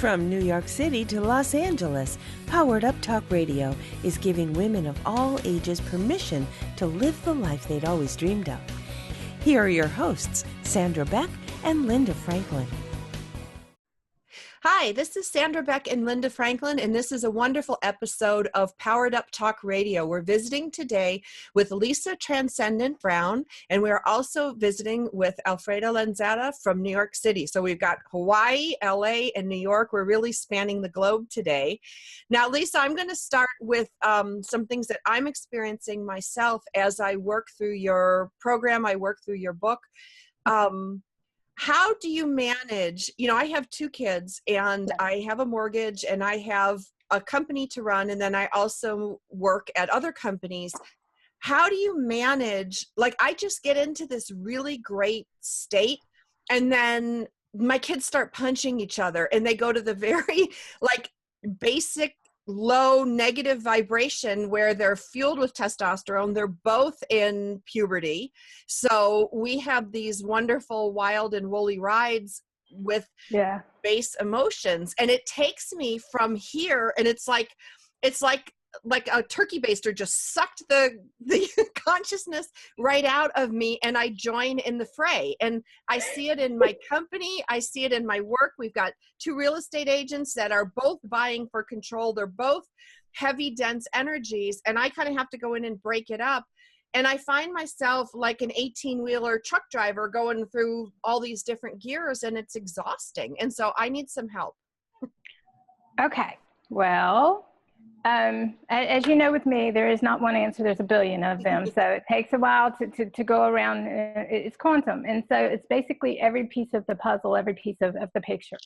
From New York City to Los Angeles, Powered Up Talk Radio is giving women of all ages permission to live the life they'd always dreamed of. Here are your hosts, Sandra Beck and Linda Franklin. Hi, this is Sandra Beck and Linda Franklin, and this is a wonderful episode of Powered Up Talk Radio. We're visiting today with Lisa Transcendent Brown, and we're also visiting with Alfredo Lanzetta from New York City. So we've got Hawaii, LA, and New York. We're really spanning the globe today. Now, Lisa, I'm going to start with some things that I'm experiencing myself as I work through your program, I work through your book. How do you manage, I have 2 kids and I have a mortgage and I have a company to run, and then I also work at other companies. How do you manage, I just get into this really great state and then my kids start punching each other and they go to the very basic low negative vibration where they're fueled with testosterone. They're both in puberty. So we have these wonderful wild and woolly rides with base emotions. And it takes me from here, and it's like a turkey baster just sucked the consciousness right out of me, and I join in the fray. And I see it in my company. I see it in my work. We've got 2 real estate agents that are both vying for control. They're both heavy, dense energies, and I kind of have to go in and break it up. And I find myself like an 18-wheeler truck driver going through all these different gears, and it's exhausting. And so I need some help. Okay. Well, as you know, with me, there is not one answer. There's a billion of them. So it takes a while to go around. It's quantum. And so it's basically every piece of the puzzle, every piece of the picture.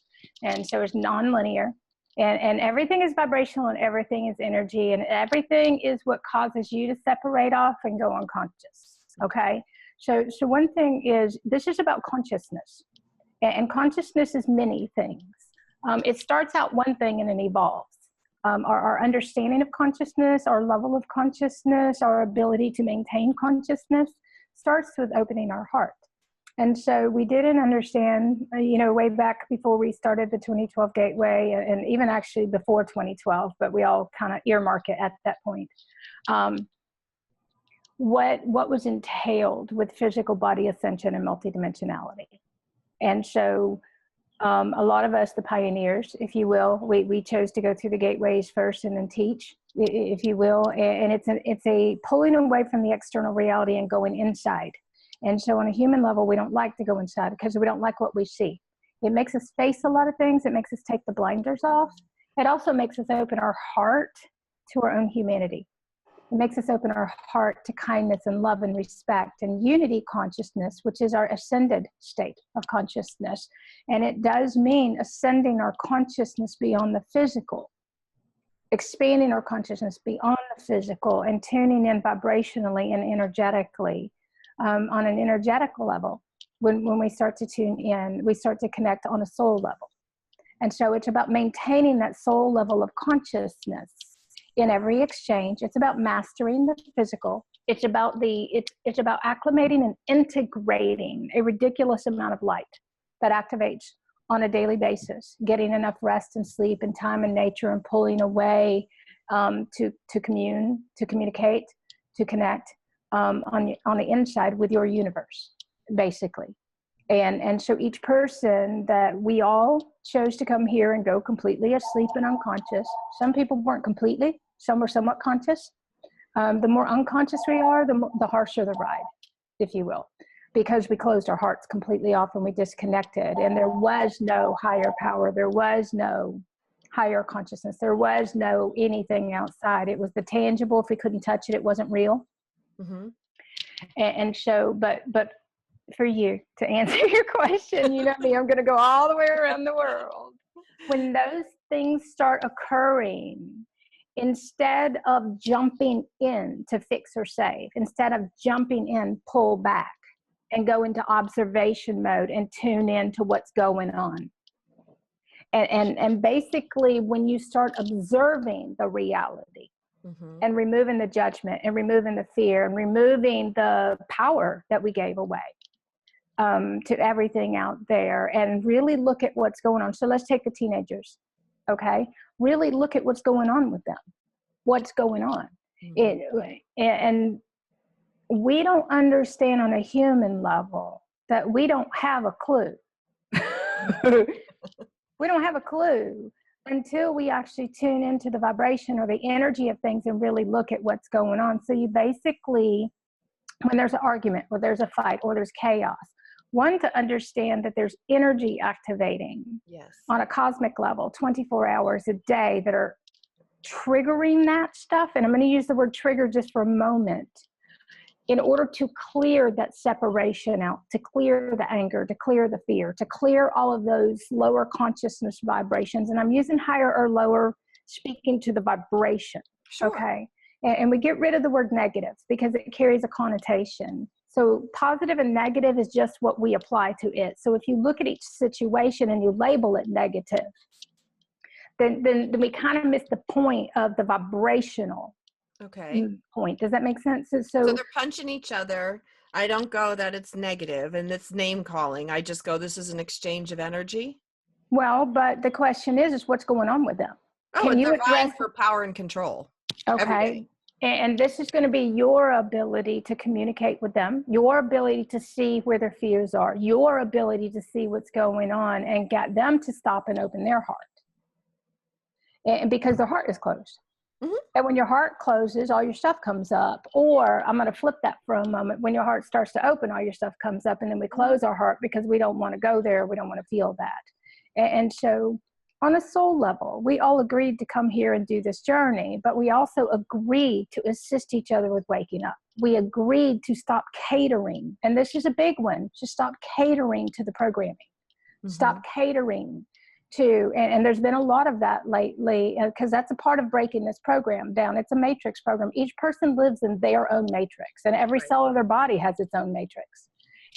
And so it's nonlinear, and everything is vibrational, and everything is energy, and everything is what causes you to separate off and go unconscious. Okay. So one thing is, this is about consciousness, and consciousness is many things. It starts out one thing and then evolves. Our understanding of consciousness, our level of consciousness, our ability to maintain consciousness starts with opening our heart. And so we didn't understand, way back before we started the 2012 Gateway, and even actually before 2012, but we all kind of earmark it at that point, what was entailed with physical body ascension and multidimensionality. And so a lot of us, the pioneers, if you will, we chose to go through the gateways first and then teach, if you will. And it's a pulling away from the external reality and going inside. And so on a human level, we don't like to go inside because we don't like what we see. It makes us face a lot of things. It makes us take the blinders off. It also makes us open our heart to our own humanity. It makes us open our heart to kindness and love and respect and unity consciousness, which is our ascended state of consciousness. And it does mean ascending our consciousness beyond the physical, expanding our consciousness beyond the physical, and tuning in vibrationally and energetically on an energetical level. When we start to tune in, we start to connect on a soul level. And so it's about maintaining that soul level of consciousness in every exchange. It's about mastering the physical. It's about it's about acclimating and integrating a ridiculous amount of light that activates on a daily basis, getting enough rest and sleep and time in nature, and pulling away to communicate, to connect on the inside with your universe, basically. And so each person that we all chose to come here and go completely asleep and unconscious. Some people weren't completely. Some were somewhat conscious. The more unconscious we are, the harsher the ride, if you will, because we closed our hearts completely off and we disconnected. And there was no higher power. There was no higher consciousness. There was no anything outside. It was the tangible. If we couldn't touch it, it wasn't real. Mm-hmm. And so, but for you to answer your question, you know me, I'm going to go all the way around the world. When those things start occurring, instead of jumping in to fix or save, instead of jumping in, pull back and go into observation mode and tune in to what's going on. And basically, when you start observing the reality, mm-hmm. and removing the judgment and removing the fear and removing the power that we gave away, to everything out there and really look at what's going on. So let's take the teenagers, okay? Really look at what's going on with them. What's going on? And we don't understand on a human level that we don't have a clue. We don't have a clue until we actually tune into the vibration or the energy of things and really look at what's going on. So you basically, when there's an argument or there's a fight or there's chaos, one, to understand that there's energy activating on a cosmic level 24 hours a day that are triggering that stuff. And I'm going to use the word trigger just for a moment, in order to clear that separation out, to clear the anger, to clear the fear, to clear all of those lower consciousness vibrations. And I'm using higher or lower, speaking to the vibration, okay? And we get rid of the word negative because it carries a connotation. So positive and negative is just what we apply to it. So if you look at each situation and you label it negative, then we kind of miss the point of the vibrational point. Does that make sense? So they're punching each other. I don't go that it's negative and it's name calling. I just go, this is an exchange of energy. Well, but the question is what's going on with them? Can you address for power and control? Okay. And this is going to be your ability to communicate with them, your ability to see where their fears are, your ability to see what's going on and get them to stop and open their heart. And because their heart is closed. And when your heart closes, all your stuff comes up. Or I'm going to flip that for a moment. When your heart starts to open, all your stuff comes up. And then we close our heart because we don't want to go there. We don't want to feel that. And so on a soul level, we all agreed to come here and do this journey. But we also agreed to assist each other with waking up. We agreed to stop catering. And this is a big one. To stop catering to the programming. Stop catering to, and there's been a lot of that lately, because that's a part of breaking this program down. It's a matrix program. Each person lives in their own matrix, and every cell of their body has its own matrix.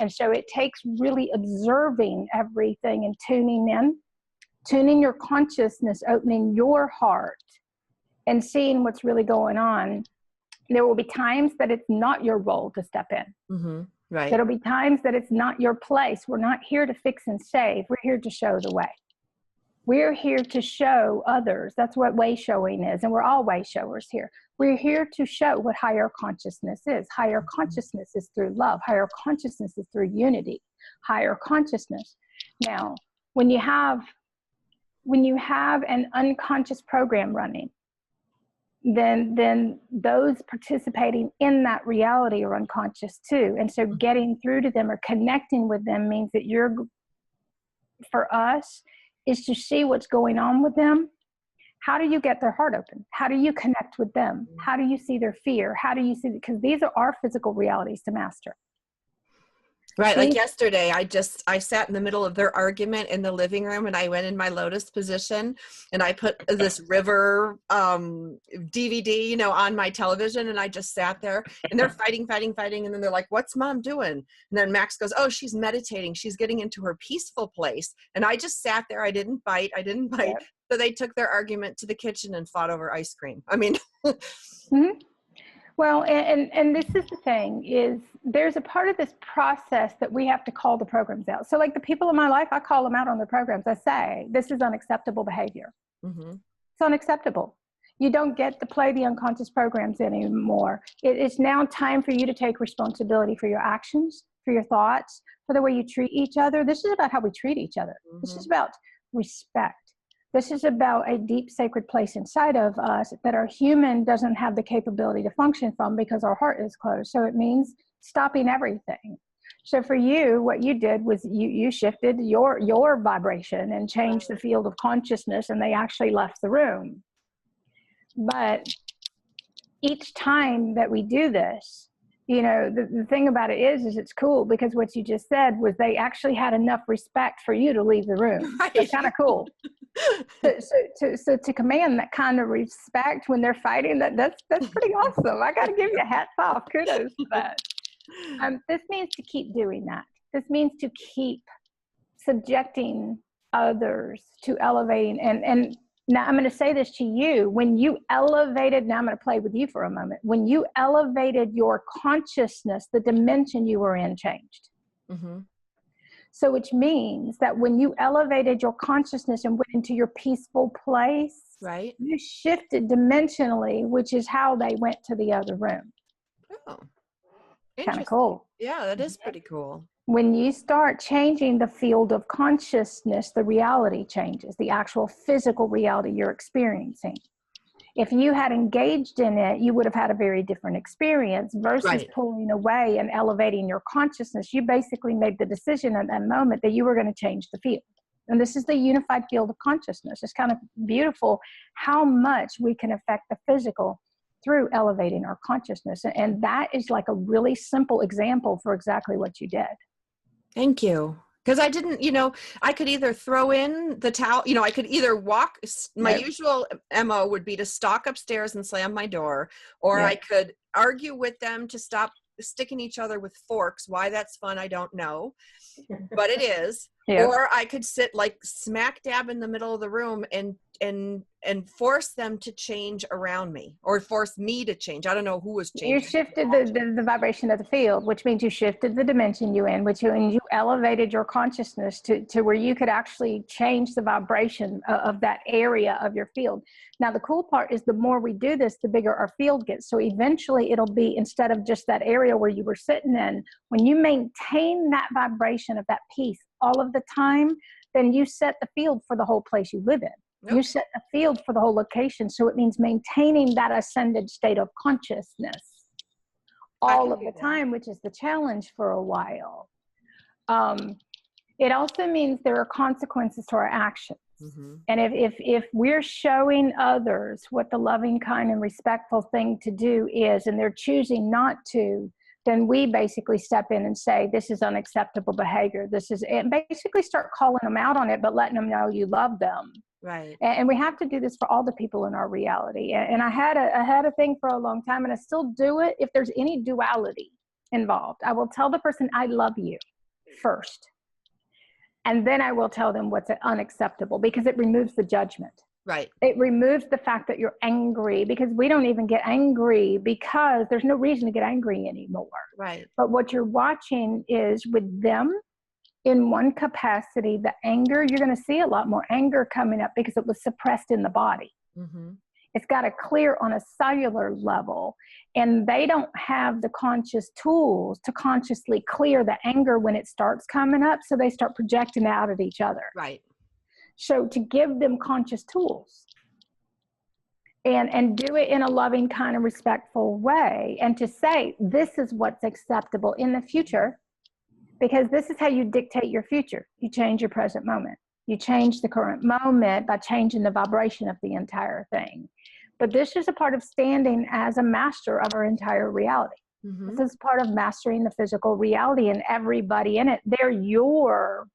And so it takes really observing everything and tuning your consciousness, opening your heart, and seeing what's really going on. There will be times that it's not your role to step in. There'll be times that it's not your place. We're not here to fix and save. We're here to show the way. We're here to show others. That's what way showing is. And we're all way showers here. We're here to show what higher consciousness is. Higher consciousness is through love. Higher consciousness is through unity. Higher consciousness. Now, when you have an unconscious program running, then those participating in that reality are unconscious too. And so getting through to them or connecting with them means that for us, is to see what's going on with them. How do you get their heart open? How do you connect with them? How do you see their fear? How do you see, because these are our physical realities to master. Right. Like yesterday, I sat in the middle of their argument in the living room and I went in my lotus position and I put this river DVD, on my television and I just sat there and they're fighting. And then they're like, what's mom doing? And then Max goes, oh, she's meditating. She's getting into her peaceful place. And I just sat there. I didn't bite. Yep. So they took their argument to the kitchen and fought over ice cream. I mean, Well, and this is the thing, is there's a part of this process that we have to call the programs out. So like the people in my life, I call them out on their programs. I say, this is unacceptable behavior. It's unacceptable. You don't get to play the unconscious programs anymore. It's now time for you to take responsibility for your actions, for your thoughts, for the way you treat each other. This is about how we treat each other. This is about respect. This is about a deep sacred place inside of us that our human doesn't have the capability to function from because our heart is closed. So it means stopping everything. So for you, what you did was you shifted your vibration and changed the field of consciousness, and they actually left the room. But each time that we do this, the thing about it is it's cool because what you just said was they actually had enough respect for you to leave the room. Right. It's kind of cool. So to command that kind of respect when they're fighting, that's pretty awesome. I got to give you hats off. Kudos for that. This means to keep doing that. This means to keep subjecting others to elevating. And now I'm going to say this to you. When you elevated, now I'm going to play with you for a moment. When you elevated your consciousness, the dimension you were in changed. So which means that when you elevated your consciousness and went into your peaceful place, Right. you shifted dimensionally, which is how they went to the other room. Oh, Kind interesting. of cool. Yeah, that is pretty cool. When you start changing the field of consciousness, the reality changes, the actual physical reality you're experiencing. If you had engaged in it, you would have had a very different experience versus Right. pulling away and elevating your consciousness. You basically made the decision at that moment that you were going to change the field. And this is the unified field of consciousness. It's kind of beautiful how much we can affect the physical through elevating our consciousness. And that is like a really simple example for exactly what you did. Thank you. Because I didn't, I could either throw in the towel, I could either walk, my usual MO would be to stalk upstairs and slam my door, or I could argue with them to stop sticking each other with forks. Why that's fun, I don't know, but it is. Or I could sit like smack dab in the middle of the room and force them to change around me, or force me to change. I don't know who was changing. You shifted the vibration of the field, which means you shifted the dimension you in, and you elevated your consciousness to where you could actually change the vibration of that area of your field. Now, the cool part is the more we do this, the bigger our field gets. So eventually it'll be, instead of just that area where you were sitting in, when you maintain that vibration of that peace all of the time, then you set the field for the whole place you live in. Yep. You set a field for the whole location. So it means maintaining that ascended state of consciousness all of the time, which is the challenge for a while. It also means there are consequences to our actions. Mm-hmm. And if we're showing others what the loving, kind, and respectful thing to do is, and they're choosing not to, then we basically step in and say, this is unacceptable behavior. And basically start calling them out on it, but letting them know you love them. Right. And we have to do this for all the people in our reality. And I had a thing for a long time, and I still do it. If there's any duality involved, I will tell the person, I love you first. And then I will tell them what's unacceptable, because it removes the judgment. Right. It removes the fact that you're angry, because we don't even get angry because there's no reason to get angry anymore. Right. But what you're watching is with them in one capacity, the anger, you're going to see a lot more anger coming up because it was suppressed in the body. Mm-hmm. It's got to clear on a cellular level, and they don't have the conscious tools to consciously clear the anger when it starts coming up. So they start projecting out at each other. Right. So to give them conscious tools and do it in a loving, kind of respectful way, and to say, this is what's acceptable in the future, because this is how you dictate your future. You change your present moment. You change the current moment by changing the vibration of the entire thing. But this is a part of standing as a master of our entire reality. Mm-hmm. This is part of mastering the physical reality, and everybody in it. They're your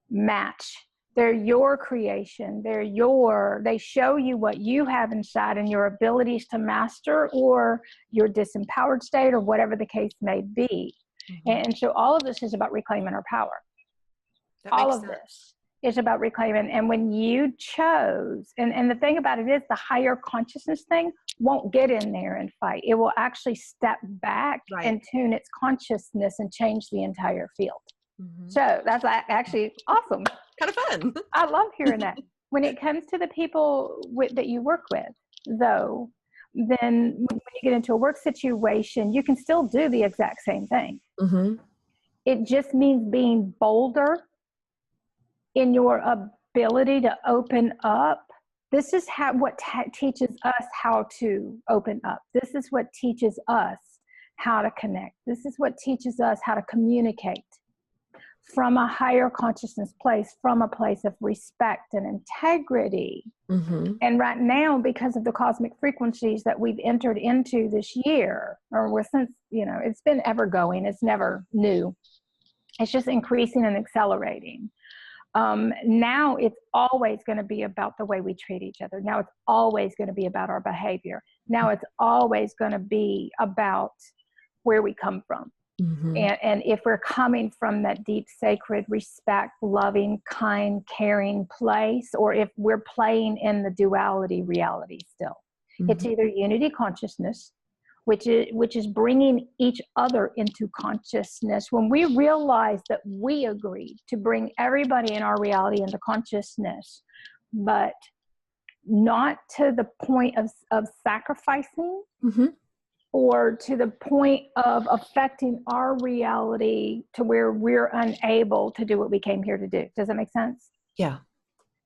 match. They're your creation. They show you what you have inside and your abilities to master, or your disempowered state, or whatever the case may be. Mm-hmm. And so all of this is about reclaiming our power. All of this is about reclaiming. And when you chose, and the thing about it is, the higher consciousness thing won't get in there and fight. It will actually step back and tune its consciousness and change the entire field. Mm-hmm. So that's actually awesome. Kind of fun. I love hearing that. When it comes to the people that you work with, though, then when you get into a work situation, you can still do the exact same thing. Mm-hmm. It just means being bolder in your ability to open up. This is what teaches us how to open up. This is what teaches us how to connect. This is what teaches us how to communicate from a higher consciousness place, from a place of respect and integrity. Mm-hmm. And right now, because of the cosmic frequencies that we've entered into this year, or since, it's been ever going, it's never new. It's just increasing and accelerating. Now it's always going to be about the way we treat each other. Now it's always going to be about our behavior. Now it's always going to be about where we come from. Mm-hmm. And if we're coming from that deep, sacred, respect, loving, kind, caring place, or if we're playing in the duality reality still. Mm-hmm. It's either unity consciousness which is bringing each other into consciousness. When we realize that we agreed to bring everybody in our reality into consciousness, but not to the point of sacrificing, or to the point of affecting our reality to where we're unable to do what we came here to do. Does that make sense? Yeah.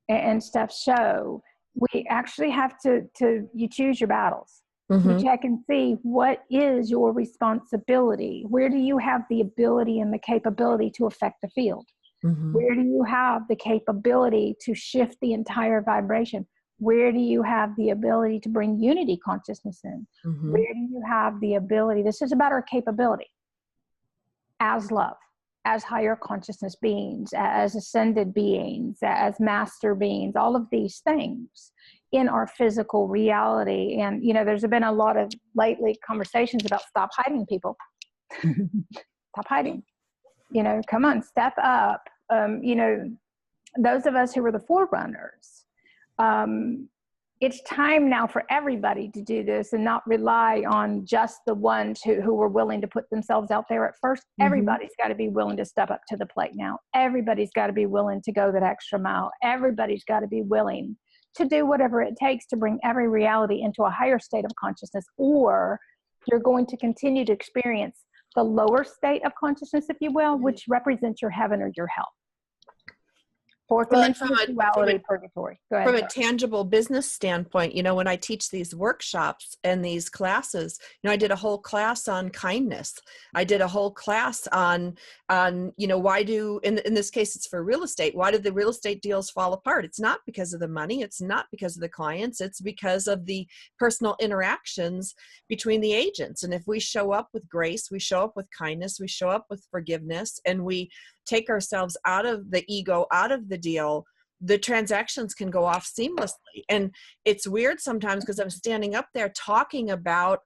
And stuff. So we actually have to you choose your battles. You check and see, what is your responsibility? Where do you have the ability and the capability to affect the field? Where do you have the capability to shift the entire vibration? Where do you have the ability to bring unity consciousness in? Where do you have the ability? This is about our capability as love, as higher consciousness beings, as ascended beings, as master beings, all of these things in our physical reality. And, you know, there's been a lot of lately conversations about stop hiding, people. Stop hiding. You know, come on, step up. You know, those of us who were the forerunners, it's time now for everybody to do this and not rely on just the ones who were willing to put themselves out there at first. Everybody's got to be willing to step up to the plate now. Everybody's got to be willing to go that extra mile. Everybody's got to be willing to do whatever it takes to bring every reality into a higher state of consciousness, or you're going to continue to experience the lower state of consciousness, if you will, which represents your heaven or your hell. Fourth dimension duality, purgatory. Go ahead. From a tangible business standpoint, you know, when I teach these workshops and these classes, you know, I did a whole class on kindness. I did a whole class on, you know, why do, in this case, it's for real estate. Why did the real estate deals fall apart? It's not because of the money. It's not because of the clients. It's because of the personal interactions between the agents. And if we show up with grace, we show up with kindness, we show up with forgiveness, and we take ourselves out of the ego, out of the deal, the transactions can go off seamlessly. And it's weird sometimes because I'm standing up there talking about,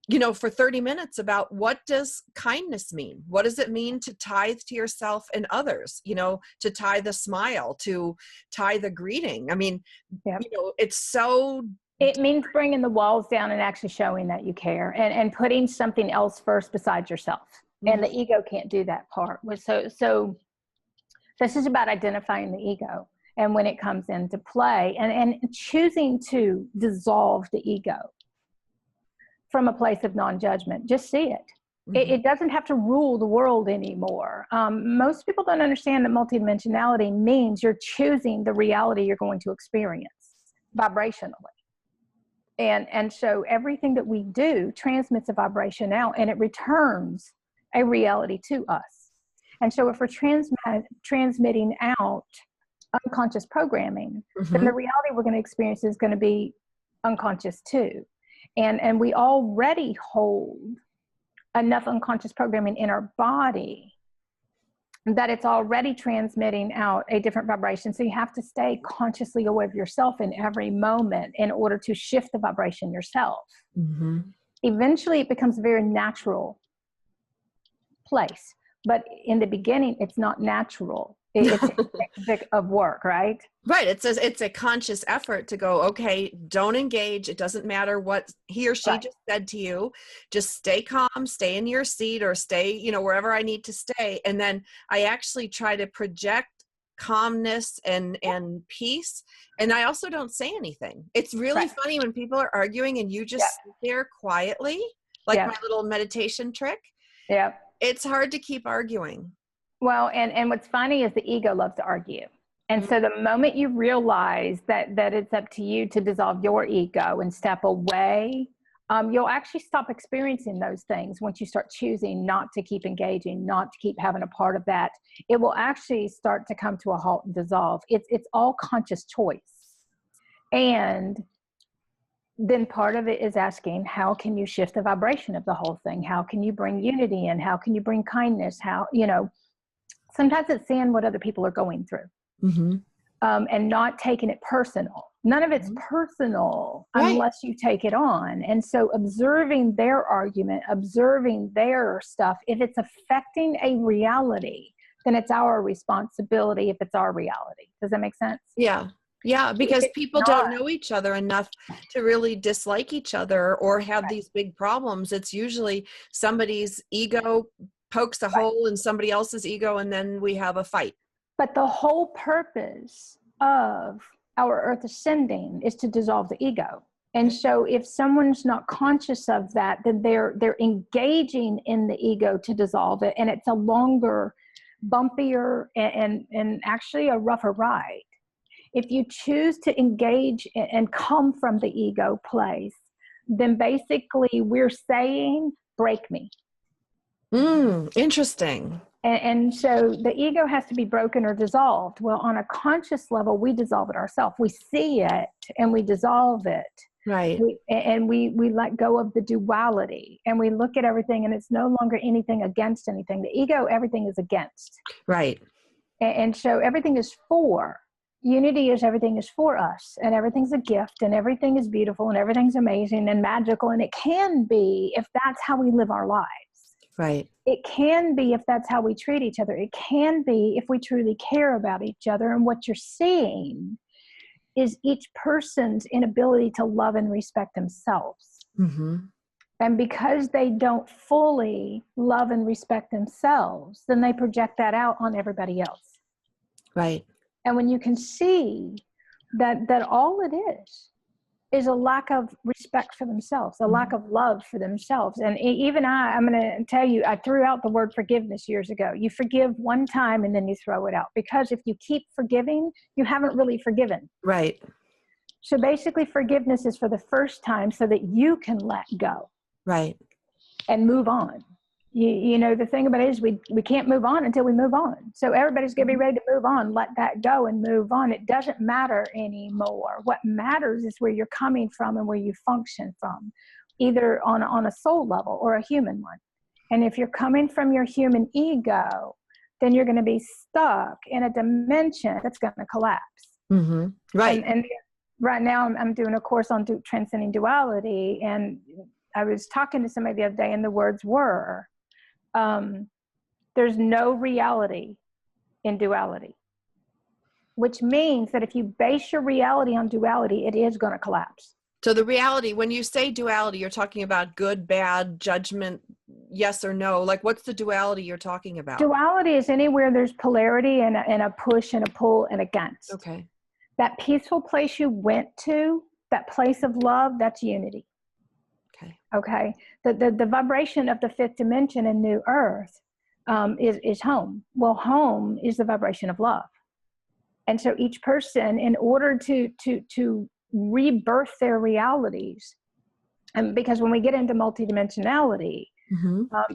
you know, for 30 minutes about what does kindness mean? What does it mean to tithe to yourself and others? You know, to tie the smile, to tie the greeting. I mean, you know, it's so... It means bringing the walls down and actually showing that you care, and putting something else first besides yourself. And the ego can't do that part. So this is about identifying the ego and when it comes into play, and choosing to dissolve the ego from a place of non-judgment. Just see it. It doesn't have to rule the world anymore. Most people don't understand that multidimensionality means you're choosing the reality you're going to experience vibrationally. And so everything that we do transmits a vibration out, and it returns a reality to us. And so if we're transmitting out unconscious programming, then the reality we're going to experience is going to be unconscious too. And we already hold enough unconscious programming in our body that it's already transmitting out a different vibration. So you have to stay consciously aware of yourself in every moment in order to shift the vibration yourself. Eventually it becomes a very natural place, but in the beginning it's not natural. It's a bit of work, right? Right. It's a conscious effort to go, okay, don't engage. It doesn't matter what he or she just said to you. Just stay calm, stay in your seat, or stay, you know, wherever I need to stay. And then I actually try to project calmness and peace. And I also don't say anything. It's really funny when people are arguing and you just sit there quietly, like my little meditation trick. Yeah. It's hard to keep arguing. Well, and what's funny is the ego loves to argue. And so the moment you realize that it's up to you to dissolve your ego and step away, you'll actually stop experiencing those things once you start choosing not to keep engaging, not to keep having a part of that. It will actually start to come to a halt and dissolve. It's all conscious choice. And then part of it is asking, how can you shift the vibration of the whole thing? How can you bring unity in? How can you bring kindness? How, you know, sometimes it's seeing what other people are going through. And not taking it personal. None of it's personal unless you take it on. And so observing their argument, observing their stuff, if it's affecting a reality, then it's our responsibility if it's our reality. Does that make sense? Yeah. Yeah, because people don't know each other enough to really dislike each other or have these big problems. It's usually somebody's ego pokes a hole in somebody else's ego, and then we have a fight. But the whole purpose of our earth ascending is to dissolve the ego. And so if someone's not conscious of that, then they're engaging in the ego to dissolve it. And it's a longer, bumpier, and actually a rougher ride. If you choose to engage and come from the ego place, then basically we're saying, break me. Interesting. And so the ego has to be broken or dissolved. Well, on a conscious level, we dissolve it ourselves. We see it and we dissolve it. Right. We let go of the duality, and we look at everything, and it's no longer anything against anything. The ego, everything is against. Right. And so everything is for. Unity is everything is for us, and everything's a gift, and everything is beautiful, and everything's amazing and magical. And it can be if that's how we live our lives. Right. It can be if that's how we treat each other. It can be if we truly care about each other. And what you're seeing is each person's inability to love and respect themselves. Mm-hmm. And because they don't fully love and respect themselves, then they project that out on everybody else. Right. And when you can see that all it is a lack of respect for themselves, a lack of love for themselves. And even I'm going to tell you, I threw out the word forgiveness years ago. You forgive one time and then you throw it out, because if you keep forgiving, you haven't really forgiven. Right. So basically forgiveness is for the first time so that you can let go. Right. And move on. You know, the thing about it is we can't move on until we move on. So everybody's going to be ready to move on, let that go and move on. It doesn't matter anymore. What matters is where you're coming from and where you function from, either on a soul level or a human one. And if you're coming from your human ego, then you're going to be stuck in a dimension that's going to collapse. Mm-hmm. Right. And right now I'm doing a course on transcending duality, and I was talking to somebody the other day, and the words were, there's no reality in duality, which means that if you base your reality on duality, it is going to collapse. So the reality, when you say duality, you're talking about good, bad, judgment, yes or no. Like, what's the duality you're talking about? Duality is anywhere there's polarity and a push and a pull and against. Okay. That peaceful place you went to, that place of love, that's unity. Okay. The vibration of the fifth dimension in New Earth is home. Well, home is the vibration of love. And so each person, in order to rebirth their realities, and because when we get into multidimensionality,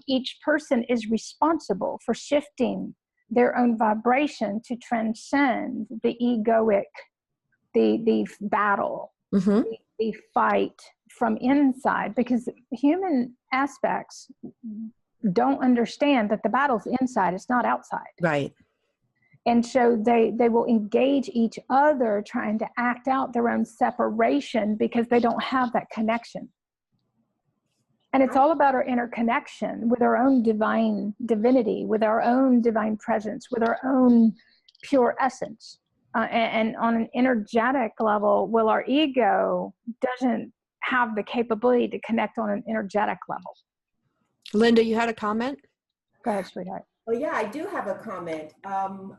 each person is responsible for shifting their own vibration to transcend the egoic, the battle, the fight from inside, because human aspects don't understand that the battle's inside, it's not outside. Right. And so they will engage each other trying to act out their own separation because they don't have that connection. And it's all about our interconnection with our own divine divinity, with our own divine presence, with our own pure essence. And on an energetic level, well, our ego doesn't have the capability to connect on an energetic level. Linda, you had a comment? Go ahead, sweetheart. Oh yeah, I do have a comment.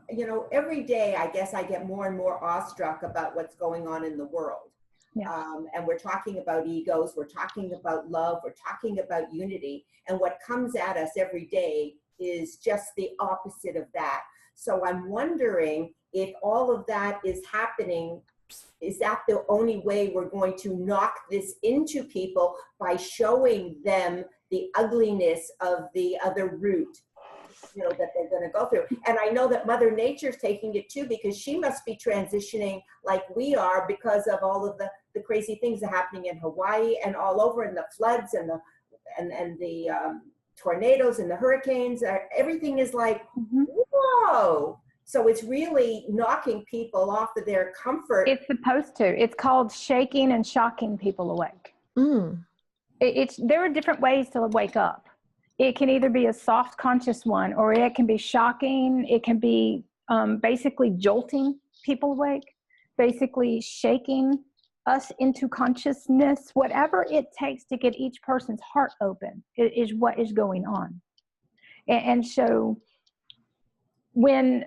You know, every day, I guess I get more and more awestruck about what's going on in the world. Yeah. And we're talking about egos, we're talking about love, we're talking about unity. And what comes at us every day is just the opposite of that. So I'm wondering if all of that is happening, is that the only way we're going to knock this into people, by showing them the ugliness of the other route, you know, that they're going to go through? And I know that Mother Nature's taking it too, because she must be transitioning like we are because of all of the crazy things that are happening in Hawaii and all over, and the floods and the tornadoes and the hurricanes. Everything is like, whoa. So it's really knocking people off of their comfort. It's supposed to. It's called shaking and shocking people awake. There are different ways to wake up. It can either be a soft conscious one, or it can be shocking. It can be basically jolting people awake. basically shaking us into consciousness. Whatever it takes to get each person's heart open is what is going on. And so when,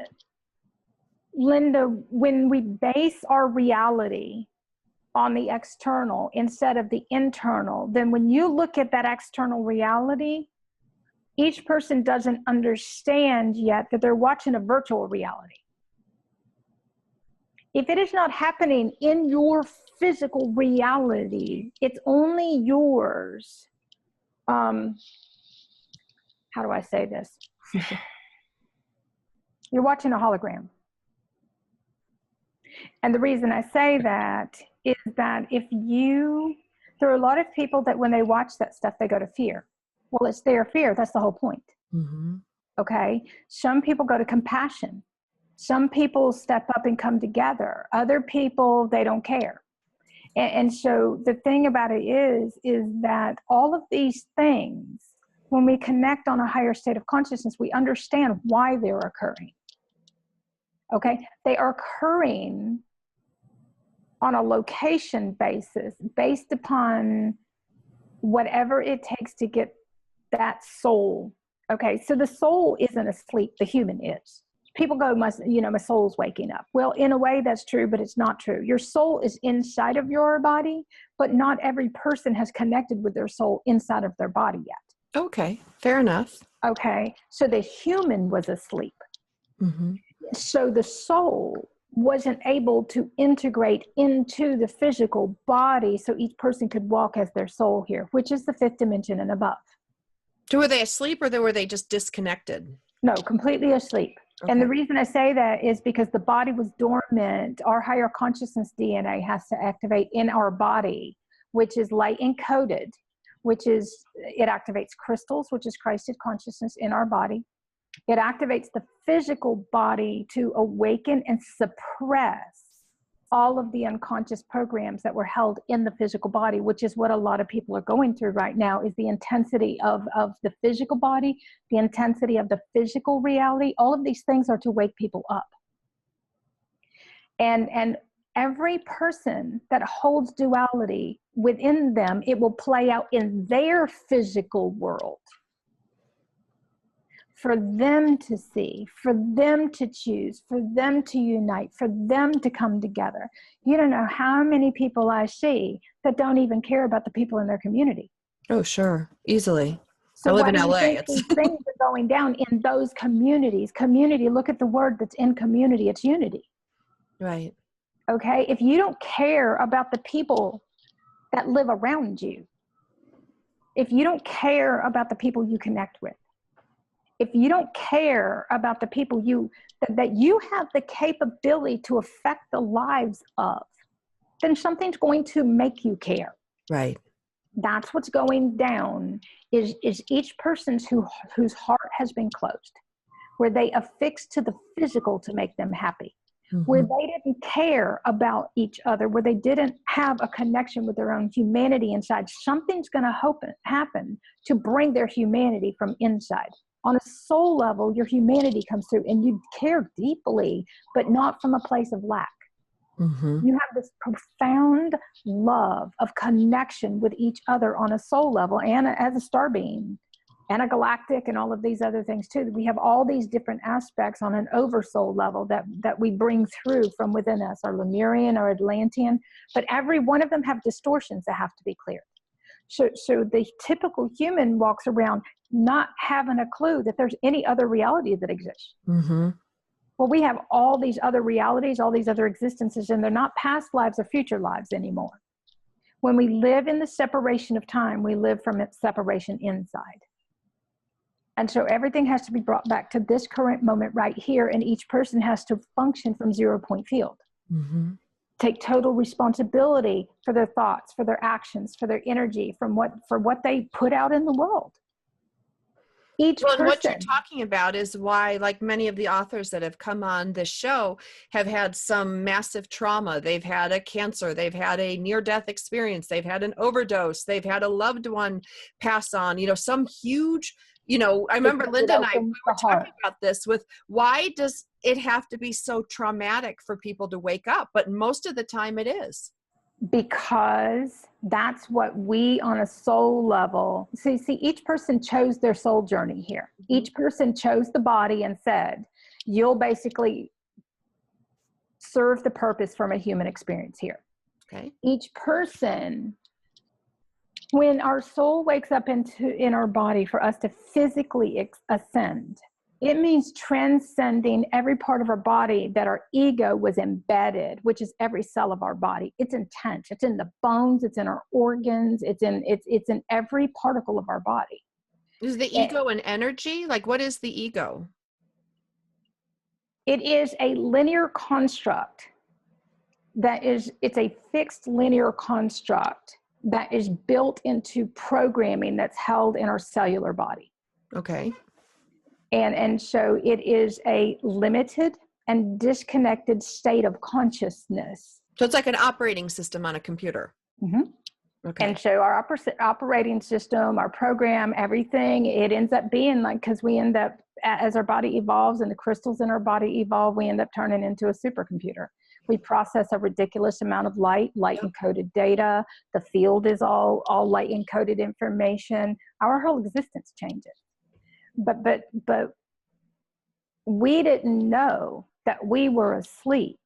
Linda, when we base our reality on the external instead of the internal, then when you look at that external reality, each person doesn't understand yet that they're watching a virtual reality. If it is not happening in your physical reality, it's only yours. How do I say this? You're watching a hologram. And the reason I say that is that there are a lot of people that when they watch that stuff, they go to fear. Well, it's their fear. That's the whole point. Mm-hmm. Okay. Some people go to compassion. Some people step up and come together. Other people, they don't care. And so the thing about it is that all of these things, when we connect on a higher state of consciousness, we understand why they're occurring. Okay. They are occurring on a location basis based upon whatever it takes to get that soul. Okay. So the soul isn't asleep. The human is. People go, my soul's waking up. Well, in a way that's true, but it's not true. Your soul is inside of your body, but not every person has connected with their soul inside of their body yet. Okay. Fair enough. Okay. So the human was asleep. Mm-hmm. So the soul wasn't able to integrate into the physical body so each person could walk as their soul here, which is the fifth dimension and above. So were they asleep or were they just disconnected? No, completely asleep. Okay. And the reason I say that is because the body was dormant. Our higher consciousness DNA has to activate in our body, which is light encoded, it activates crystals, which is Christed consciousness in our body. It activates the physical body to awaken and suppress all of the unconscious programs that were held in the physical body, which is what a lot of people are going through right now, is the intensity of the physical body, the intensity of the physical reality. All of these things are to wake people up. And every person that holds duality within them, it will play out in their physical world. For them to see, for them to choose, for them to unite, for them to come together. You don't know how many people I see that don't even care about the people in their community. Oh, sure. Easily. So I live why in do you LA. think these things are going down in those communities? Community, look at the word that's in community. It's unity. Right. Okay? If you don't care about the people that live around you, if you don't care about the people you connect with, if you don't care about the people that you have the capability to affect the lives of, then something's going to make you care. Right. That's what's going down is each person's whose heart has been closed, where they affix to the physical to make them happy, where they didn't care about each other, where they didn't have a connection with their own humanity inside. Something's going to happen to bring their humanity from inside. On a soul level, your humanity comes through and you care deeply, but not from a place of lack. Mm-hmm. You have this profound love of connection with each other on a soul level and as a star being and a galactic and all of these other things too. We have all these different aspects on an oversoul level that we bring through from within us, our Lemurian, our Atlantean, but every one of them have distortions that have to be cleared. So the typical human walks around not having a clue that there's any other reality that exists. Mm-hmm. Well, we have all these other realities, all these other existences, and they're not past lives or future lives anymore. When we live in the separation of time, we live from its separation inside. And so everything has to be brought back to this current moment right here, and each person has to function from 0 point field. Mm-hmm. Take total responsibility for their thoughts, for their actions, for their energy, for what they put out in the world. Each person. And what you're talking about is why, like many of the authors that have come on this show have had some massive trauma. They've had a cancer. They've had a near-death experience. They've had an overdose. They've had a loved one pass on, some huge You know, I remember Because it Linda and we opens were the heart. talking about this with why does it have to be so traumatic for people to wake up? But most of the time it is. Because that's what we on a soul level, see, each person chose their soul journey here. Each person chose the body and said, you'll basically serve the purpose from a human experience here. Okay. Each person, when our soul wakes up in our body for us to physically ascend, it means transcending every part of our body that our ego was embedded, which is every cell of our body. It's intense. It's in the bones. It's in our organs. It's in every particle of our body. Is the ego an energy? Like, what is the ego? It is a linear construct it's a fixed linear construct that is built into programming that's held in our cellular body. Okay. And so it is a limited and disconnected state of consciousness. So it's like an operating system on a computer. Mm-hmm. Okay. And so our operating system, our program, everything, it ends up being like, because we end up, as our body evolves and the crystals in our body evolve, we end up turning into a supercomputer. We process a ridiculous amount of light encoded data. The field is all light encoded information. Our whole existence changes. But we didn't know that we were asleep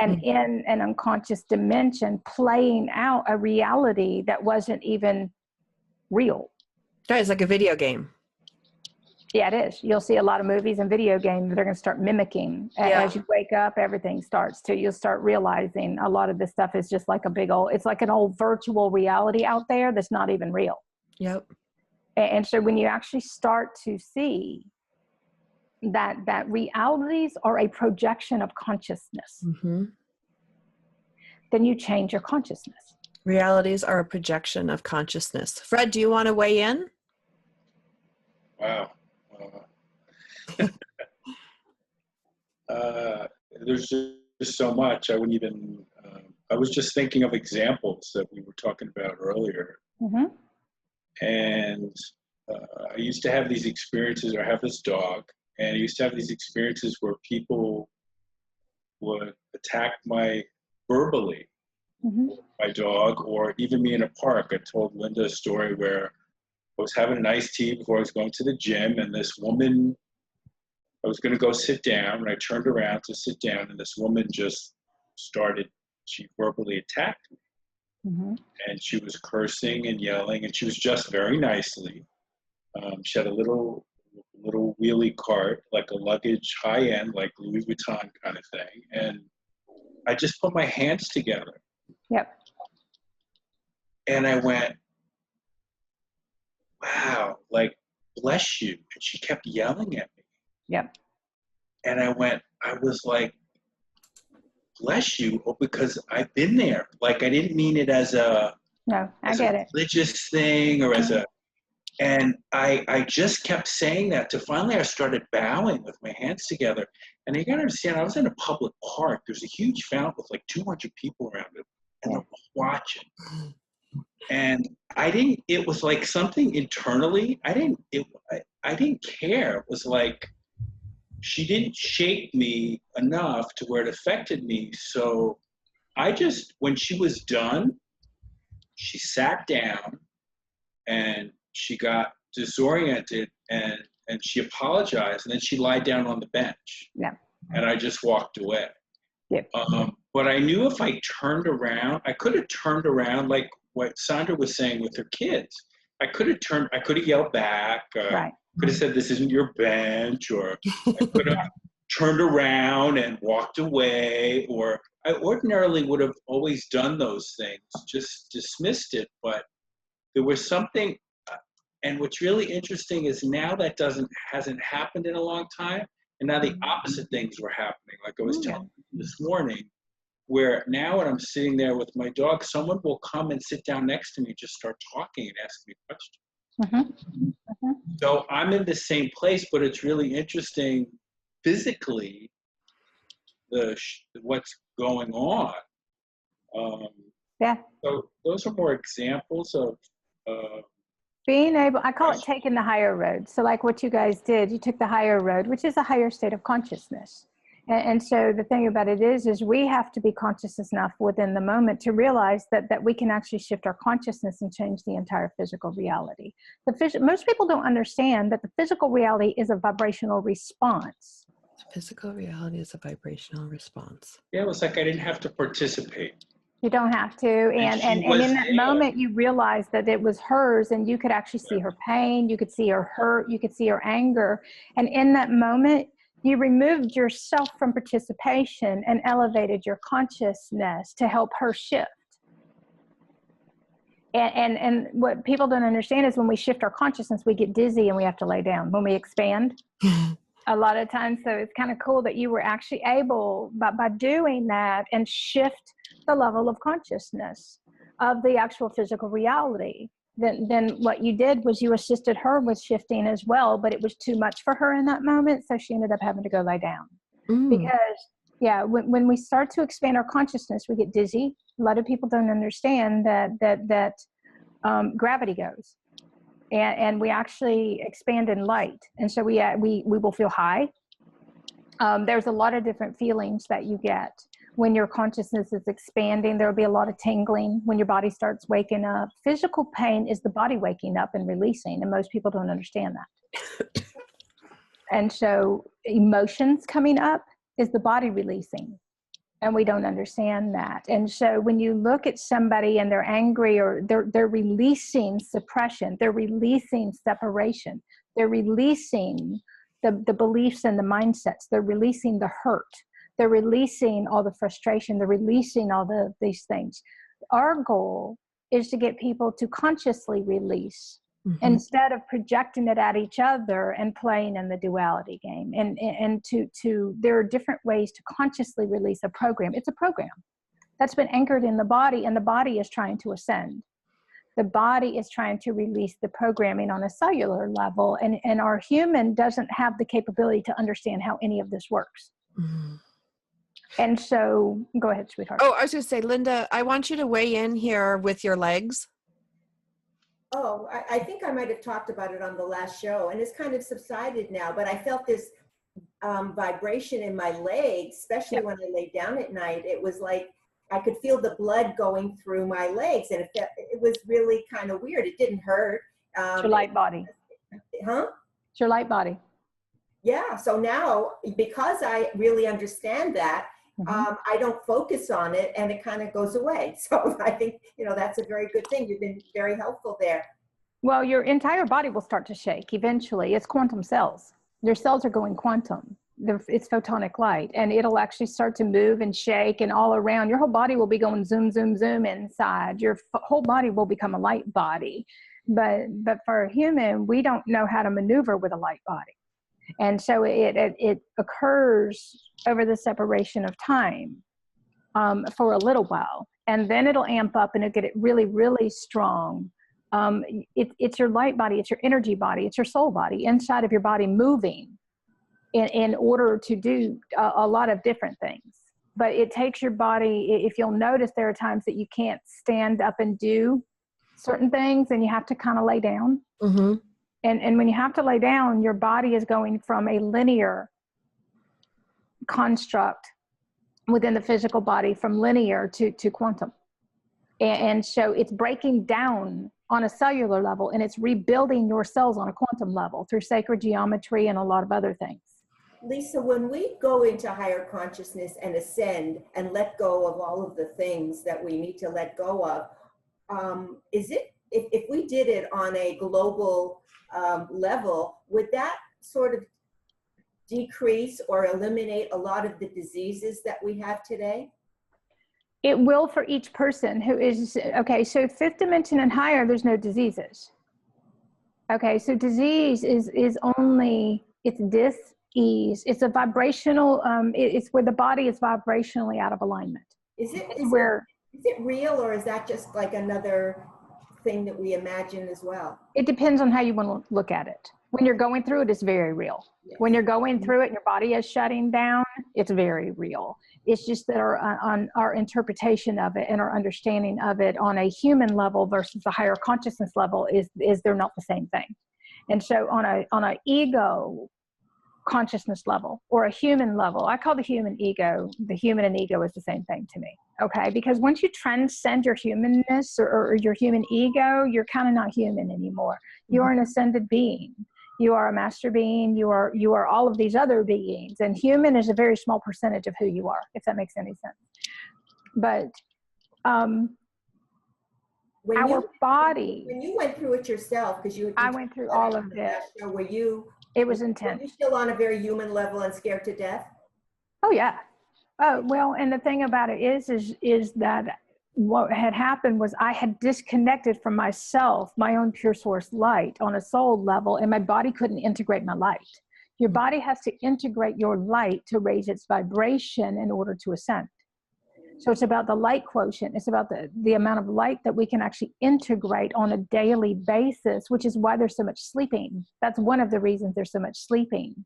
and in an unconscious dimension playing out a reality that wasn't even real. That is like a video game. Yeah, it is. You'll see a lot of movies and video games that are going to start mimicking. Yeah. As you wake up, everything starts to, you'll start realizing a lot of this stuff is just like it's like an old virtual reality out there that's not even real. Yep. And so when you actually start to see that realities are a projection of consciousness, then you change your consciousness. Realities are a projection of consciousness. Fred, do you want to weigh in? Wow. There's just so much. I wouldn't even, I was just thinking of examples that we were talking about earlier. And I used to have these experiences, or I have this dog, and I used to have these experiences where people would attack verbally, my dog, or even me in a park. I told Linda a story where I was having an iced tea before I was going to the gym, and this woman, I was going to go sit down, and I turned around to sit down, and this woman just she verbally attacked me. And she was cursing and yelling, and she was just very nicely. She had a little wheelie cart, like a luggage, high-end, like Louis Vuitton kind of thing. And I just put my hands together. Yep. And I went, wow, like, bless you. And she kept yelling at me. Yep. And I was like, bless you, because I've been there. Like, I didn't mean it as a religious thing or and I just kept saying that till finally I started bowing with my hands together. And you gotta understand, I was in a public park. There's a huge fountain with like 200 people around it, and they're watching. And it was like something internally, I didn't care. It was like, she didn't shake me enough to where it affected me. So when she was done, she sat down and she got disoriented and she apologized, and then she lied down on the bench. Yeah. And I just walked away. Yeah. But I knew if I turned around, I could have turned around like what Sandra was saying with her kids. I could have yelled back. Right. Could have said, this isn't your bench, or I could have turned around and walked away, or I ordinarily would have always done those things, just dismissed it. But there was something, and what's really interesting is now that hasn't happened in a long time, and now the opposite things were happening. Like I was telling you this morning, where now when I'm sitting there with my dog, someone will come and sit down next to me, just start talking and ask me questions. So I'm in the same place, but it's really interesting physically what's going on. So those are more examples of Being able, I call it taking the higher road. So like what you guys did, you took the higher road, which is a higher state of consciousness. And so the thing about it is we have to be conscious enough within the moment to realize that we can actually shift our consciousness and change the entire physical reality. Most people don't understand that the physical reality is a vibrational response. Physical reality is a vibrational response. Yeah, it was like I didn't have to participate. You don't have to. And in that moment, you realized that it was hers, and you could actually see her pain. You could see her hurt. You could see her anger. And in that moment, you removed yourself from participation and elevated your consciousness to help her shift. And what people don't understand is when we shift our consciousness, we get dizzy and we have to lay down. When we expand, a lot of times, so it's kind of cool that you were actually able, by doing that, and shift the level of consciousness of the actual physical reality. Then what you did was you assisted her with shifting as well, but it was too much for her in that moment, so she ended up having to go lie down. Because when we start to expand our consciousness, we get dizzy. A lot of people don't understand that gravity goes, and we actually expand in light, and so we will feel high. There's a lot of different feelings that you get when your consciousness is expanding. There will be a lot of tingling when your body starts waking up. Physical pain is the body waking up and releasing, and most people don't understand that. And so emotions coming up is the body releasing, and we don't understand that. And so when you look at somebody and they're angry, or they're releasing suppression, they're releasing separation, they're releasing the beliefs and the mindsets, they're releasing the hurt, they're releasing all the frustration, they're releasing all these things. Our goal is to get people to consciously release, instead of projecting it at each other and playing in the duality game. And to there are different ways to consciously release a program. It's a program that's been anchored in the body, and the body is trying to ascend. The body is trying to release the programming on a cellular level, and our human doesn't have the capability to understand how any of this works. And so, go ahead, sweetheart. Oh, I was going to say, Linda, I want you to weigh in here with your legs. Oh, I think I might have talked about it on the last show, and it's kind of subsided now, but I felt this vibration in my legs, especially when I laid down at night. It was like I could feel the blood going through my legs, and it was really kind of weird. It didn't hurt. It's your light body. Huh? It's your light body. Yeah, so now, because I really understand that, I don't focus on it, and it kind of goes away. So I think, that's a very good thing. You've been very helpful there. Well, your entire body will start to shake eventually. It's quantum cells. Your cells are going quantum. It's photonic light, and it'll actually start to move and shake, and all around. Your whole body will be going zoom, zoom, zoom inside. Your whole body will become a light body. But for a human, we don't know how to maneuver with a light body. And so it occurs over the separation of time for a little while. And then it'll amp up, and it'll get really, really strong. It's your light body, it's your energy body, it's your soul body inside of your body moving in order to do a lot of different things. But it takes your body, if you'll notice, there are times that you can't stand up and do certain things, and you have to kind of lay down. And when you have to lay down, your body is going from a linear construct within the physical body, from linear to quantum. And so it's breaking down on a cellular level, and it's rebuilding your cells on a quantum level through sacred geometry and a lot of other things. Lisa, when we go into higher consciousness and ascend and let go of all of the things that we need to let go of, if we did it on a global level, would that sort of decrease or eliminate a lot of the diseases that we have today? It will for each person who is, okay, so fifth dimension and higher, there's no diseases. Okay, so disease is only, it's dis-ease. It's a vibrational, it's where the body is vibrationally out of alignment. Is it real, or is that just like another thing that we imagine as well? It depends on how you want to look at it. When you're going through it, it's very real. Yes. When you're going through it and your body is shutting down, it's very real. It's just that our interpretation of it and our understanding of it on a human level versus a higher consciousness level is they're not the same thing. And so on a ego consciousness level or a human level, I call the human ego, the human and ego is the same thing to me. Okay. Because once you transcend your humanness or your human ego, you're kind of not human anymore. You are an ascended being. You are a master being. You are all of these other beings, and human is a very small percentage of who you are, if that makes any sense. But body. When you went through it yourself, because I went through all of it. It was intense. Were you still on a very human level and scared to death? Oh yeah. Oh well, and the thing about it is that what had happened was I had disconnected from myself, my own pure source light on a soul level, and my body couldn't integrate my light. Your body has to integrate your light to raise its vibration in order to ascend. So it's about the light quotient. It's about the amount of light that we can actually integrate on a daily basis, which is why there's so much sleeping. That's one of the reasons there's so much sleeping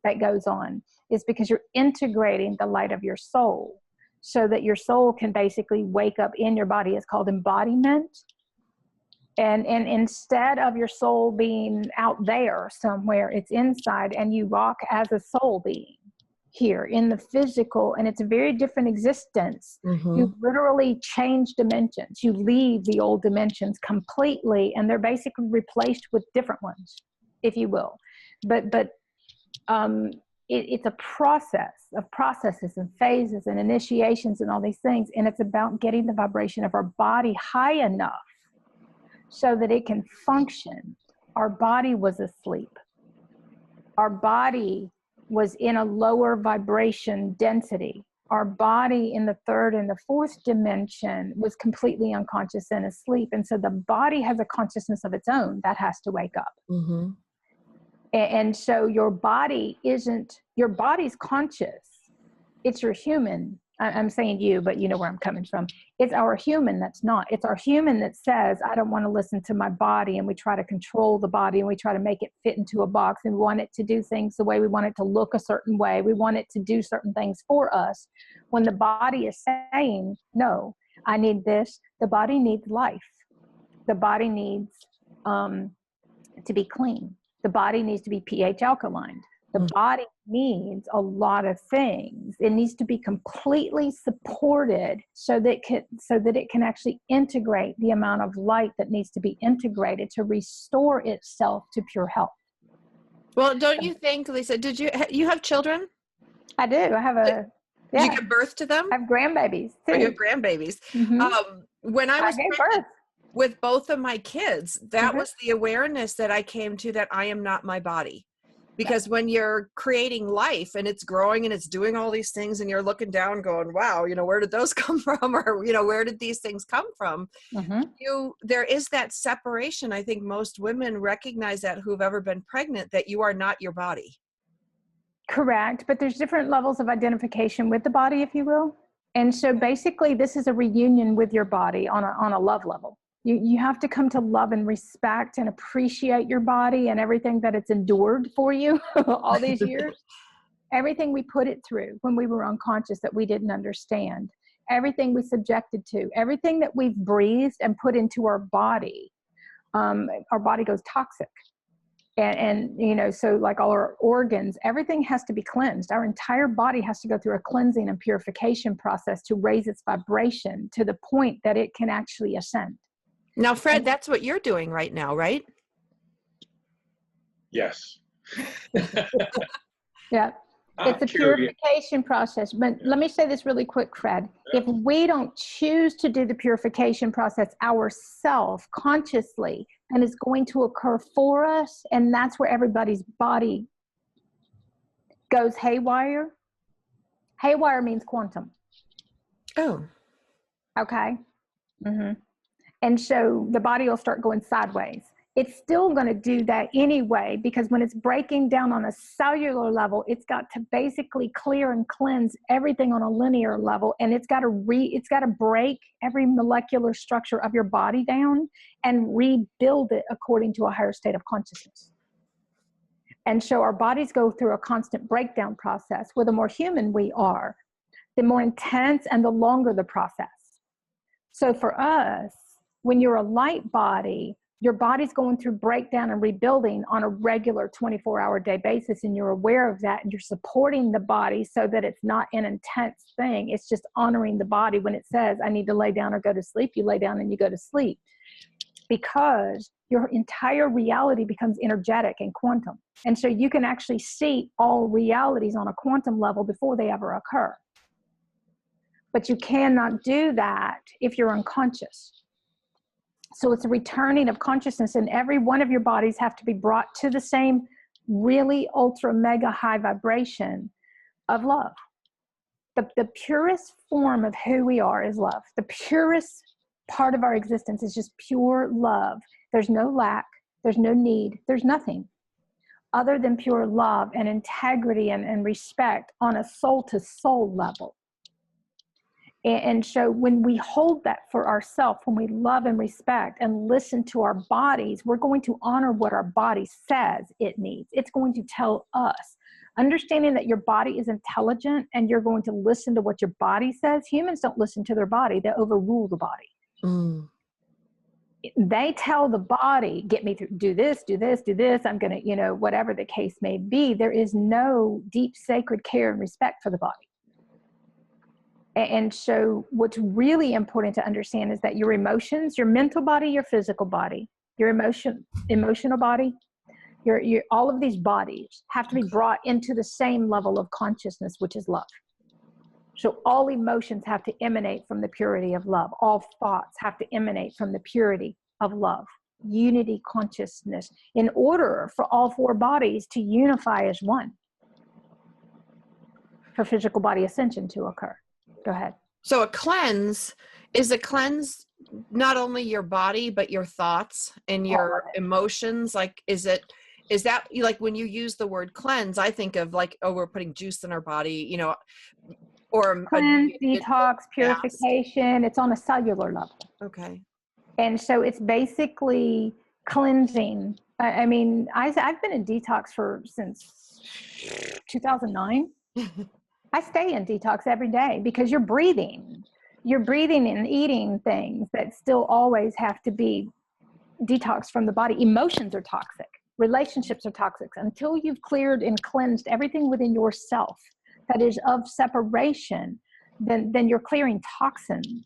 that goes on, is because you're integrating the light of your soul so that your soul can basically wake up in your body. It's called embodiment. And instead of your soul being out there somewhere, it's inside, and you walk as a soul being here in the physical, and it's a very different existence. You literally change dimensions. You leave the old dimensions completely, and they're basically replaced with different ones, if you will. But it's a process of processes and phases and initiations and all these things, and it's about getting the vibration of our body high enough so that it can function. Our body was asleep. Our body was in a lower vibration density. Our body in the third and the fourth dimension was completely unconscious and asleep. And so the body has a consciousness of its own that has to wake up. And so your body's conscious. It's your human. I'm saying you, but you know where I'm coming from. It's our human that's not. It's our human that says, I don't want to listen to my body. And we try to control the body, and we try to make it fit into a box, and we want it to do things the way we want it to look a certain way. We want it to do certain things for us. When the body is saying, no, I need this. The body needs life. The body needs to be clean. The body needs to be pH alkaline. The body needs a lot of things. It needs to be completely supported so that it can actually integrate the amount of light that needs to be integrated to restore itself to pure health. Well, don't you think, Lisa, did you have children? I do. I have Did you give birth to them? I have grandbabies too. Oh, you have grandbabies. When I was pregnant with both of my kids, that was the awareness that I came to, that I am not my body. Because when you're creating life and it's growing and it's doing all these things, and you're looking down going, wow, where did those come from? Or, where did these things come from? There is that separation. I think most women recognize that, who've ever been pregnant, that you are not your body. Correct. But there's different levels of identification with the body, if you will. And so basically this is a reunion with your body on a love level. You have to come to love and respect and appreciate your body and everything that it's endured for you all these years. Everything we put it through when we were unconscious that we didn't understand. Everything we subjected to. Everything that we've breathed and put into our body goes toxic. And so like all our organs, everything has to be cleansed. Our entire body has to go through a cleansing and purification process to raise its vibration to the point that it can actually ascend. Now, Fred, that's what you're doing right now, right? Yes. Yeah. It's a purification process. But let me say this really quick, Fred. If we don't choose to do the purification process ourselves consciously, then it's going to occur for us. And that's where everybody's body goes haywire. Haywire means quantum. Oh. Okay. And so the body will start going sideways. It's still going to do that anyway, because when it's breaking down on a cellular level, it's got to basically clear and cleanse everything on a linear level. And it's got to break every molecular structure of your body down and rebuild it according to a higher state of consciousness. And so our bodies go through a constant breakdown process, where the more human we are, the more intense and the longer the process. So for us, when you're a light body, your body's going through breakdown and rebuilding on a regular 24-hour-day basis, and you're aware of that, and you're supporting the body so that it's not an intense thing. It's just honoring the body. When it says, I need to lay down or go to sleep, you lay down and you go to sleep, because your entire reality becomes energetic and quantum. And so you can actually see all realities on a quantum level before they ever occur. But you cannot do that if you're unconscious. So it's a returning of consciousness, and every one of your bodies have to be brought to the same really ultra mega high vibration of love. The purest form of who we are is love. The purest part of our existence is just pure love. There's no lack, there's no need, there's nothing other than pure love and integrity and respect on a soul to soul level. And so when we hold that for ourselves, when we love and respect and listen to our bodies, we're going to honor what our body says it needs. It's going to tell us. Understanding that your body is intelligent and you're going to listen to what your body says. Humans don't listen to their body. They overrule the body. Mm. They tell the body, get me through, do this, do this, do this. I'm going to, whatever the case may be. There is no deep sacred care and respect for the body. And so what's really important to understand is that your emotions, your mental body, your physical body, your emotional body, your all of these bodies have to be brought into the same level of consciousness, which is love. So all emotions have to emanate from the purity of love. All thoughts have to emanate from the purity of love. Unity consciousness, in order for all four bodies to unify as one, for physical body ascension to occur. Go ahead. So a cleanse not only your body, but your thoughts and your emotions? Like, is that like when you use the word cleanse, I think of like, oh, we're putting juice in our body, or cleanse, detox, purification. It's on a cellular level. Okay. And so it's basically cleansing. I mean, I've been in detox since 2009. I stay in detox every day because you're breathing and eating things that still always have to be detoxed from the body. Emotions are toxic. Relationships are toxic. Until you've cleared and cleansed everything within yourself that is of separation, then you're clearing toxins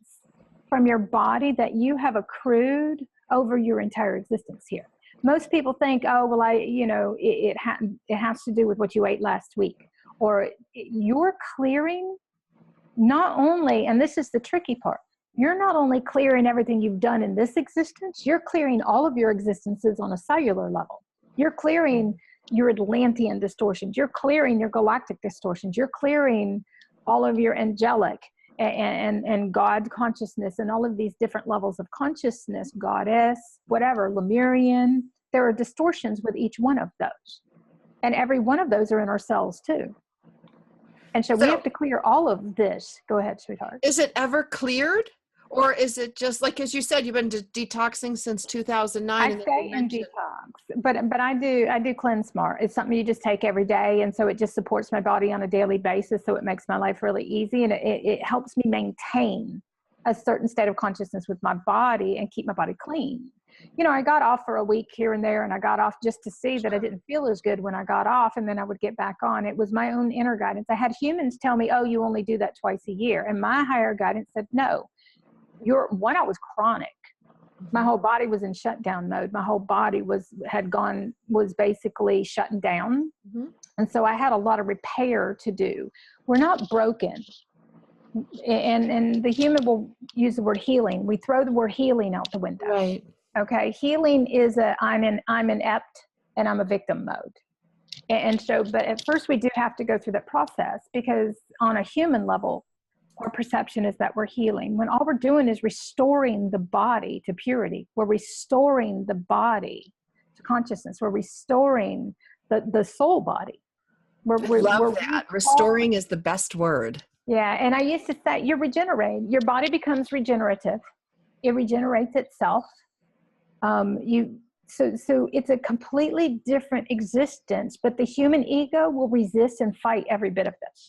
from your body that you have accrued over your entire existence here. Most people think, oh, well, it has to do with what you ate last week. Or you're clearing not only, and this is the tricky part, you're not only clearing everything you've done in this existence, you're clearing all of your existences on a cellular level. You're clearing your Atlantean distortions. You're clearing your galactic distortions. You're clearing all of your angelic and God consciousness and all of these different levels of consciousness, goddess, whatever, Lemurian. There are distortions with each one of those. And every one of those are in our cells too. And so we have to clear all of this. Go ahead, sweetheart. Is it ever cleared? Or is it just like, as you said, you've been detoxing since 2009? I stay in detox, but I do Cleanse Smart. It's something you just take every day. And so it just supports my body on a daily basis. So it makes my life really easy. And it helps me maintain a certain state of consciousness with my body and keep my body clean. I got off for a week here and there, and I got off just to see that I didn't feel as good when I got off, and then I would get back on. It was my own inner guidance. I had humans tell me, oh, you only do that twice a year. And my higher guidance said, no, I was chronic. My whole body was in shutdown mode. My whole body was basically shutting down. Mm-hmm. And so I had a lot of repair to do. We're not broken. And the human will use the word healing. We throw the word healing out the window. Right. Okay. Healing is I'm inept and I'm a victim mode. And so, but at first we do have to go through that process, because on a human level, our perception is that we're healing, when all we're doing is restoring the body to purity. We're restoring the body to consciousness. We're restoring the soul body. I love that. Restoring is the best word. Yeah. And I used to say, you're regenerating. Your body becomes regenerative. It regenerates itself. So it's a completely different existence, but the human ego will resist and fight every bit of this.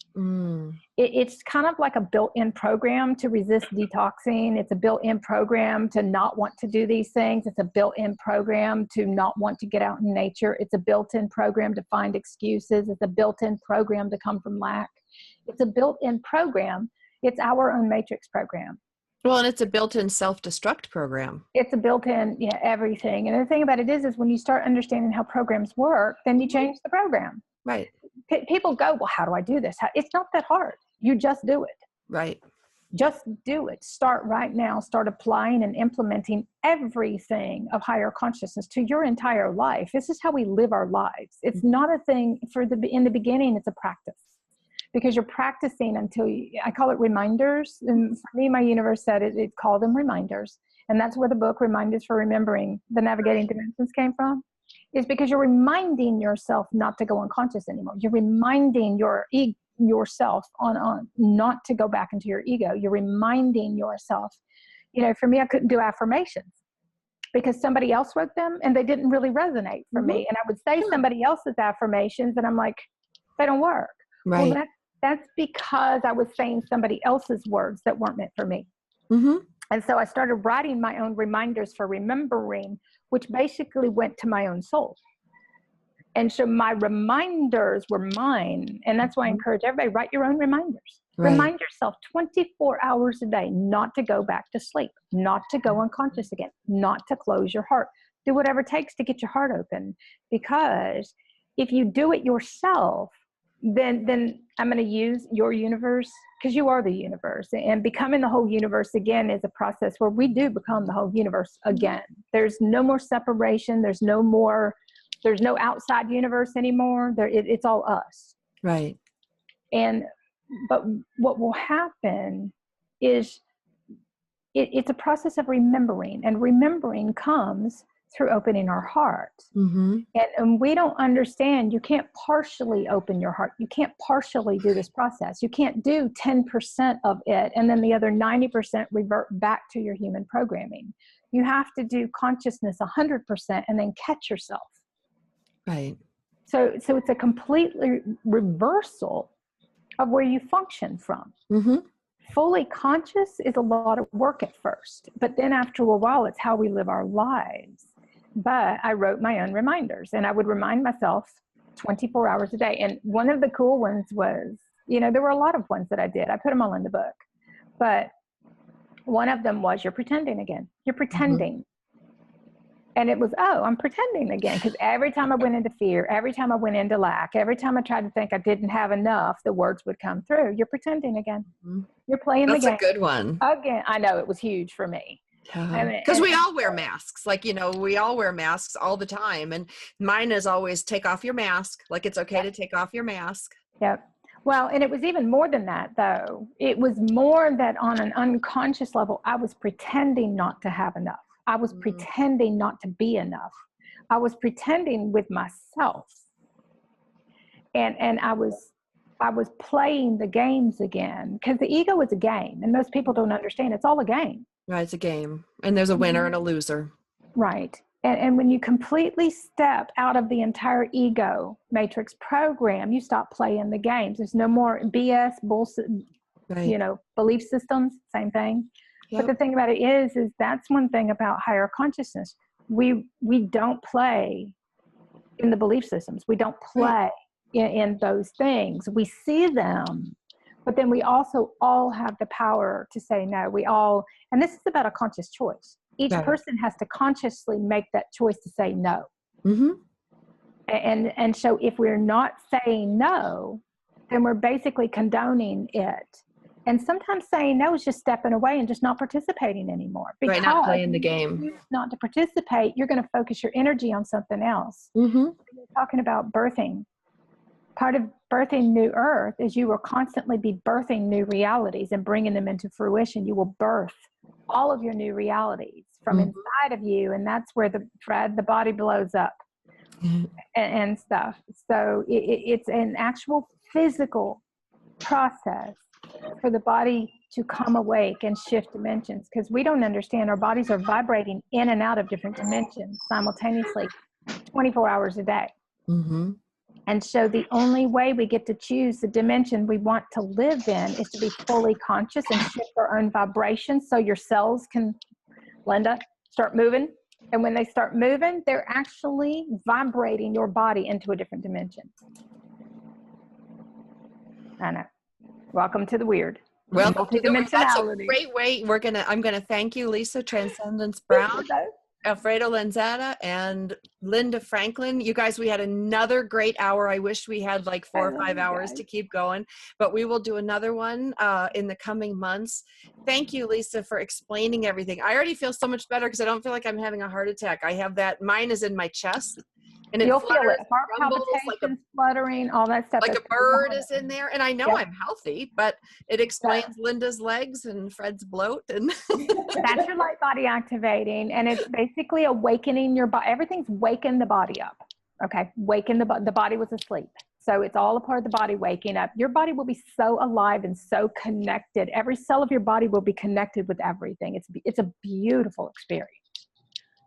It's kind of like a built-in program to resist detoxing. It's a built-in program to not want to do these things. It's a built-in program to not want to get out in nature. It's a built-in program to find excuses. It's a built-in program to come from lack. It's a built-in program. It's our own matrix program. Well, and it's a built-in self-destruct program. It's a built-in, everything. And the thing about it is when you start understanding how programs work, then you change the program. Right. People go, well, how do I do this? It's not that hard. You just do it. Right. Just do it. Start right now. Start applying and implementing everything of higher consciousness to your entire life. This is how we live our lives. It's not a thing in the beginning, it's a practice. Because you're practicing until I call it reminders. And for me, my universe said it called them reminders. And that's where the book Reminders for Remembering the Navigating Dimensions came from, is because you're reminding yourself not to go unconscious anymore. You're reminding yourself on not to go back into your ego. You're reminding yourself, for me, I couldn't do affirmations because somebody else wrote them and they didn't really resonate for me. And I would say somebody else's affirmations and I'm like, they don't work. Right. Well, that's because I was saying somebody else's words that weren't meant for me. And so I started writing my own reminders for remembering, which basically went to my own soul. And so my reminders were mine. And that's why I encourage everybody, write your own reminders. Right. Remind yourself 24 hours a day not to go back to sleep, not to go unconscious again, not to close your heart. Do whatever it takes to get your heart open. Because if you do it yourself, then I'm going to use your universe, because you are the universe, and becoming the whole universe again is a process where we do become the whole universe again. There's no more separation. There's no outside universe anymore. It's all us. Right. But what will happen is it's a process of remembering, and remembering comes through opening our heart. And we don't understand, you can't partially open your heart. You can't partially do this process. You can't do 10% of it and then the other 90% revert back to your human programming. You have to do consciousness 100% and then catch yourself. Right. So it's a completely reversal of where you function from. Fully conscious is a lot of work at first, but then after a while, it's how we live our lives. But I wrote my own reminders, and I would remind myself 24 hours a day. And one of the cool ones was, there were a lot of ones that I did. I put them all in the book. But one of them was, you're pretending again. You're pretending. And it was, I'm pretending again. Because every time I went into fear, every time I went into lack, every time I tried to think I didn't have enough, the words would come through. You're pretending again. You're playing the game. That's a good one. Again, I know, it was huge for me. Because we all wear masks. We all wear masks all the time. And mine is always take off your mask. Like, it's okay to take off your mask. Yep. Well, and it was even more than that, though. It was more that on an unconscious level, I was pretending not to have enough. I was pretending not to be enough. I was pretending with myself. And I was playing the games again, because the ego is a game, and most people don't understand it's all a game. Right, it's a game, and there's a winner and a loser. Right. And when you completely step out of the entire ego matrix program, you stop playing the games. There's no more BS, bullshit, belief systems, same thing. Yep. But the thing about it is that's one thing about higher consciousness. We don't play in the belief systems. We don't play in those things. We see them, but then we also all have the power to say no. And this is about a conscious choice. Each person has to consciously make that choice to say no. And so if we're not saying no, then we're basically condoning it. And sometimes saying no is just stepping away and just not participating anymore. Because not playing the game. Not to participate, you're going to focus your energy on something else. You're talking about birthing. Part of birthing New Earth is you will constantly be birthing new realities and bringing them into fruition. You will birth all of your new realities from inside of you, and that's where the body blows up and stuff. So it's an actual physical process for the body to come awake and shift dimensions, because we don't understand our bodies are vibrating in and out of different dimensions simultaneously 24 hours a day. Mm-hmm. And so the only way we get to choose the dimension we want to live in is to be fully conscious and shift our own vibrations so your cells can, Linda, start moving. And when they start moving, they're actually vibrating your body into a different dimension. I know. Welcome to the weird. Well, Multidimensionality. That's a great way. I'm gonna thank you, Lisa Transcendence Brown, Alfredo Lanzetta, and Linda Franklin. You guys, we had another great hour. I wish we had like 4 or 5 hours to keep going, but we will do another one in the coming months. Thank you, Lisa, for explaining everything. I already feel so much better because I don't feel like I'm having a heart attack. I have that, mine is in my chest. And you'll feel it, heart palpitations, fluttering, all that stuff. Like a bird is in there. And I know I'm healthy, but it explains Linda's legs and Fred's bloat. And that's your light body activating. And it's basically awakening your body. Everything's waking the body up. Okay. Waken the body was asleep. So it's all a part of the body waking up. Your body will be so alive and so connected. Every cell of your body will be connected with everything. It's a beautiful experience.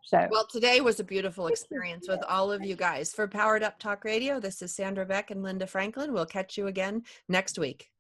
So, well, today was a beautiful experience with all of you guys. For Powered Up Talk Radio, this is Sandra Beck and Linda Franklin. We'll catch you again next week.